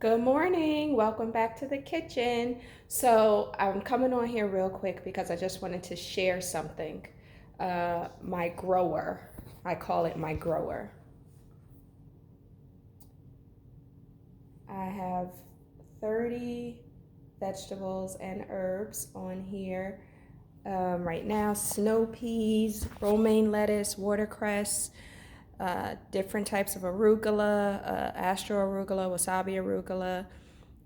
Good morning. Welcome back to the kitchen. So I'm coming on here real quick because I just wanted to share something. My grower, I call it my grower. I have 30 vegetables and herbs on here right now. Snow peas, romaine lettuce, watercress, different types of arugula, astro arugula, wasabi arugula,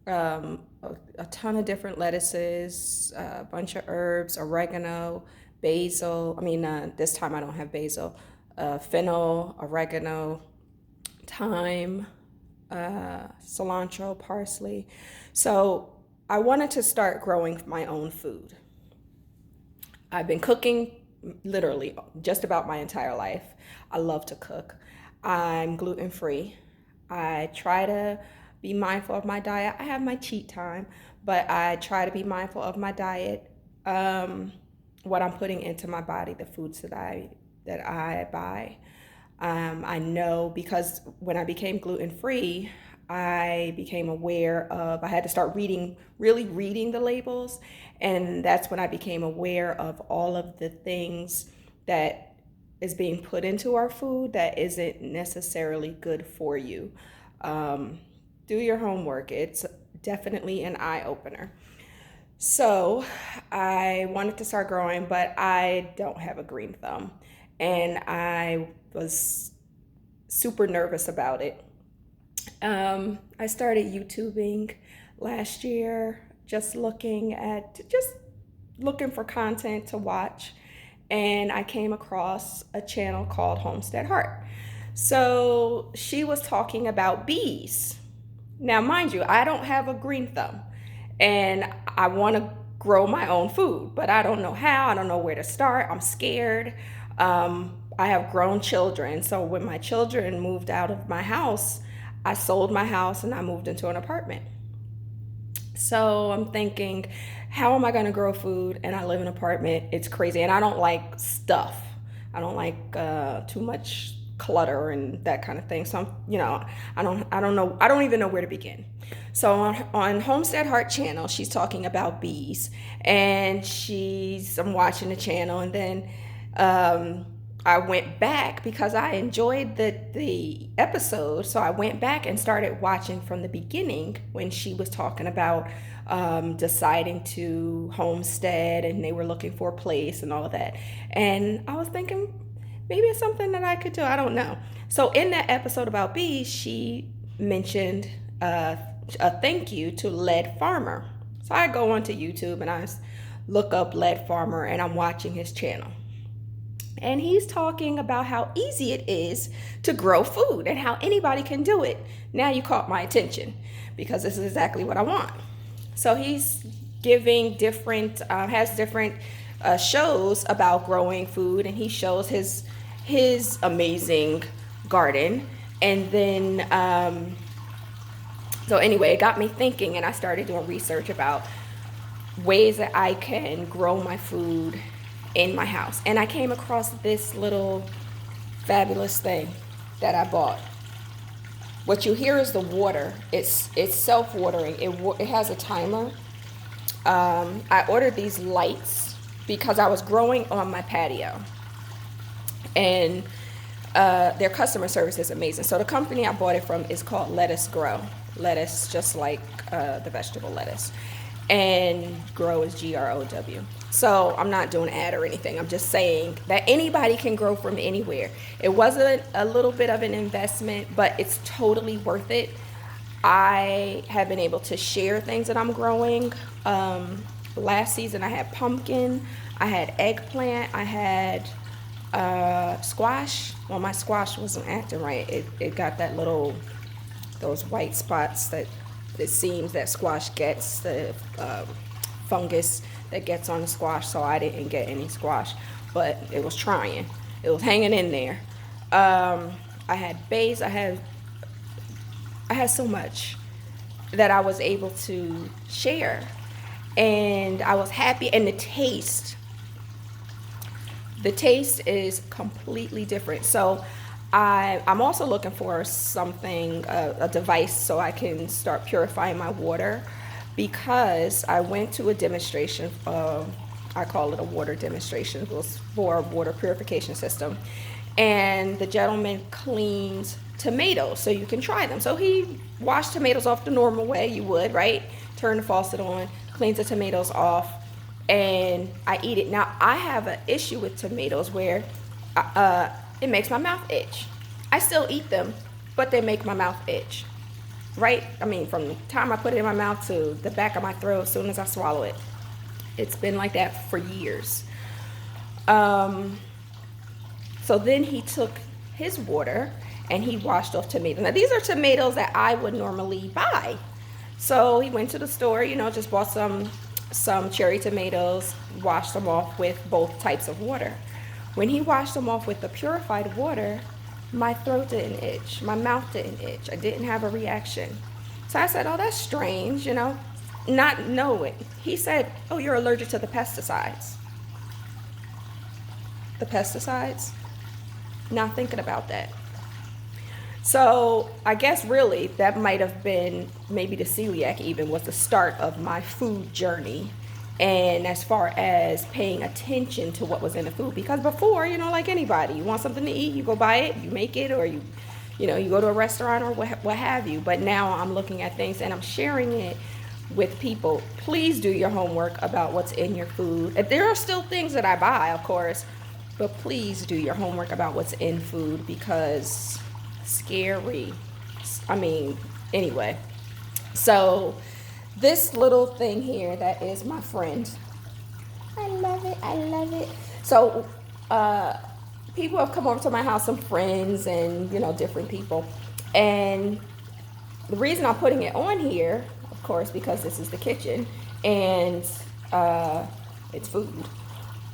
a ton of different lettuces, a bunch of herbs, oregano, basil. This time I don't have basil. Fennel, oregano, thyme, cilantro, parsley. So I wanted to start growing my own food. I've been cooking literally just about my entire life. I love to cook. I'm gluten free. I try to be mindful of my diet. I have my cheat time, but I try to be mindful of my diet, what I'm putting into my body, the foods that I buy. I know because when I became gluten free, I became aware of, I had to start really reading the labels. And that's when I became aware of all of the things that is being put into our food that isn't necessarily good for you. Um, do your homework. It's definitely an eye opener. So I wanted to start growing, but I don't have a green thumb. And I was super nervous about it. I started YouTubing last year, just looking for content to watch, and I came across a channel called Homestead Heart. So she was talking about bees. Now, mind you, I don't have a green thumb, and I want to grow my own food, but I don't know how. I don't know where to start. I'm scared. I have grown children, so when my children moved out of my house, I sold my house and I moved into an apartment. So I'm thinking, how am I going to grow food? And I live in an apartment. It's crazy, and I don't like stuff. I don't like too much clutter and that kind of thing. So I don't know. I don't even know where to begin. So on Homestead Heart channel, she's talking about bees, and I'm watching the channel, and then I went back because I enjoyed the episode. So I went back and started watching from the beginning when she was talking about deciding to homestead, and they were looking for a place and all of that. And I was thinking, maybe it's something that I could do. I don't know. So in that episode about bees, she mentioned a thank you to Lead Farmer. So I go onto YouTube and I look up Lead Farmer, and I'm watching his channel. And he's talking about how easy it is to grow food and how anybody can do it. Now you caught my attention because this is exactly what I want. So he's giving has different shows about growing food, and he shows his amazing garden. And then, so anyway, it got me thinking, and I started doing research about ways that I can grow my food in my house. And I came across this little fabulous thing that I bought. What you hear is the water. It's self-watering. It has a timer. I ordered these lights because I was growing on my patio, and their customer service is amazing. So the company I bought it from is called Lettuce Grow. Lettuce, just like the vegetable lettuce, and grow is GROW. So I'm not doing an ad or anything. I'm just saying that anybody can grow from anywhere. It wasn't a little bit of an investment, but it's totally worth it. I have been able to share things that I'm growing. Last season I had pumpkin, I had eggplant, I had squash. Well, my squash wasn't acting right. It got those white spots that it seems that squash gets, the fungus that gets on the squash. So I didn't get any squash, but it was trying. It was hanging in there. I had basil. I had so much that I was able to share, and I was happy. And the taste is completely different. So I'm also looking for something, a device, so I can start purifying my water, because I went to a demonstration. I call it a water demonstration. It was for a water purification system, and the gentleman cleans tomatoes so you can try them. So he washed tomatoes off the normal way you would, right? Turn the faucet on, cleans the tomatoes off, and I eat it. Now I have an issue with tomatoes where it makes my mouth itch. I still eat them, but they make my mouth itch. Right? I mean, from the time I put it in my mouth to the back of my throat, as soon as I swallow it. It's been like that for years. So then he took his water and he washed off tomatoes. Now these are tomatoes that I would normally buy. So he went to the store, just bought some cherry tomatoes, washed them off with both types of water. When he washed them off with the purified water, my throat didn't itch, my mouth didn't itch, I didn't have a reaction. So I said, oh, that's strange, not knowing. He said, oh, you're allergic to the pesticides. The pesticides? Not thinking about that. So I guess really that might have been, maybe the celiac even was the start of my food journey. And as far as paying attention to what was in the food, because before, like anybody, you want something to eat, you go buy it, you make it, or you go to a restaurant or what have you. But now I'm looking at things and I'm sharing it with people. Please do your homework about what's in your food. There are still things that I buy, of course, but please do your homework about what's in food, because scary. I mean, anyway. So this little thing here, that is my friend. I love it. I love it. So people have come over to my house, some friends and, different people. And the reason I'm putting it on here, of course, because this is the kitchen and it's food.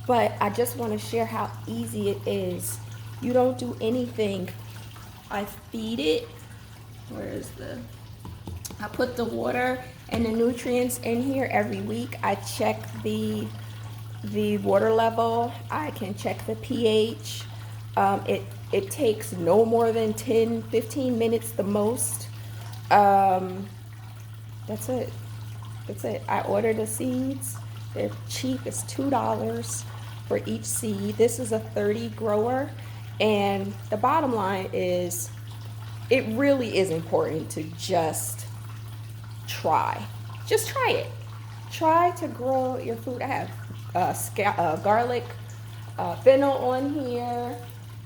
But I just want to share how easy it is. You don't do anything. I feed it. I put the water and the nutrients in here every week. I check the water level. I can check the pH. It takes no more than 10-15 minutes the most. That's it. I order the seeds. They're cheap. It's $2 for each seed. This is a 30 grower. And the bottom line is, it really is important to just try. Just try it. Try to grow your food. I have garlic, fennel on here,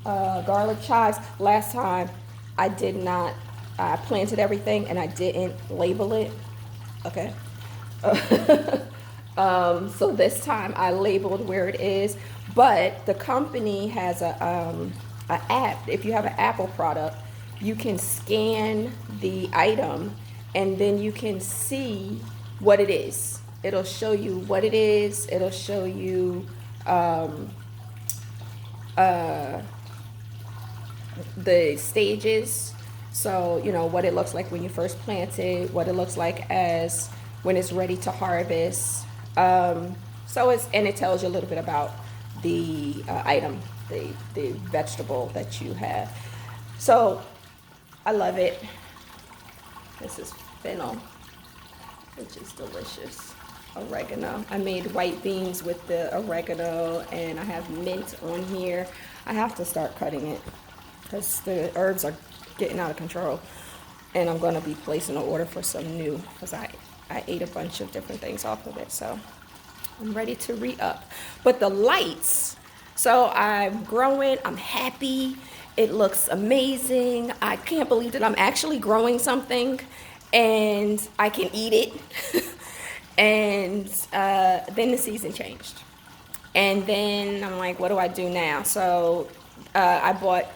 garlic chives. Last time I did not, I planted everything and I didn't label it. Okay. So this time I labeled where it is, but the company has a app. If you have an Apple product, you can scan the item and then you can see what it is. It'll show you what it is. It'll show you the stages. So, what it looks like when you first plant it, what it looks like as when it's ready to harvest. And it tells you a little bit about the item, the vegetable that you have. So I love it. This is fennel, which is delicious. Oregano. I made white beans with the oregano, and I have mint on here. I have to start cutting it because the herbs are getting out of control. And I'm going to be placing an order for some new, because I ate a bunch of different things off of it. So I'm ready to re-up. But the lights, so I'm growing, I'm happy. It looks amazing. I can't believe that I'm actually growing something and I can eat it. And then the season changed. And then I'm like, what do I do now? So I bought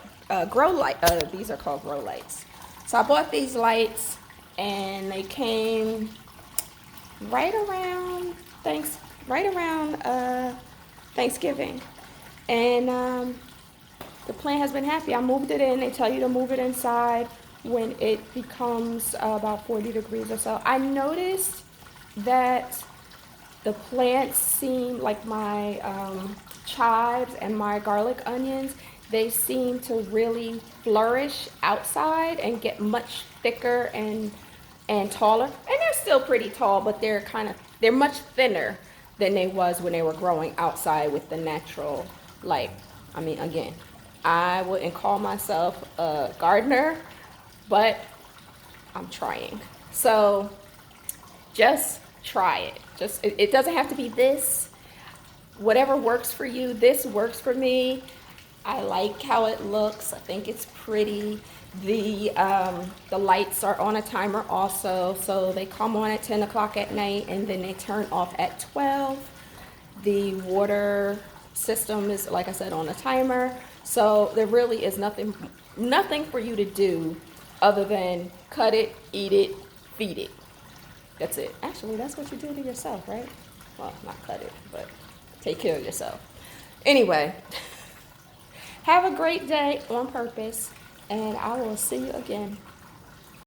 grow light. These are called grow lights. So I bought these lights, and they came right around Thanksgiving. And the plant has been happy. I moved it in. They tell you to move it inside when it becomes about 40 degrees or so. I noticed that the plants seem like my chives and my garlic onions, they seem to really flourish outside and get much thicker and taller. And they're still pretty tall, but they're much thinner than they was when they were growing outside with the natural light. I mean, again, I wouldn't call myself a gardener, but I'm trying. So just try it. It doesn't have to be this. Whatever works for you. This works for me. I like how it looks. I think it's pretty. The lights are on a timer also, so they come on at 10 o'clock at night and then they turn off at 12. The water system is, like I said, on a timer. So there really is nothing for you to do other than cut it, eat it, feed it. That's it. Actually, that's what you do to yourself, right? Well, not cut it, but take care of yourself. Anyway, have a great day on purpose, and I will see you again.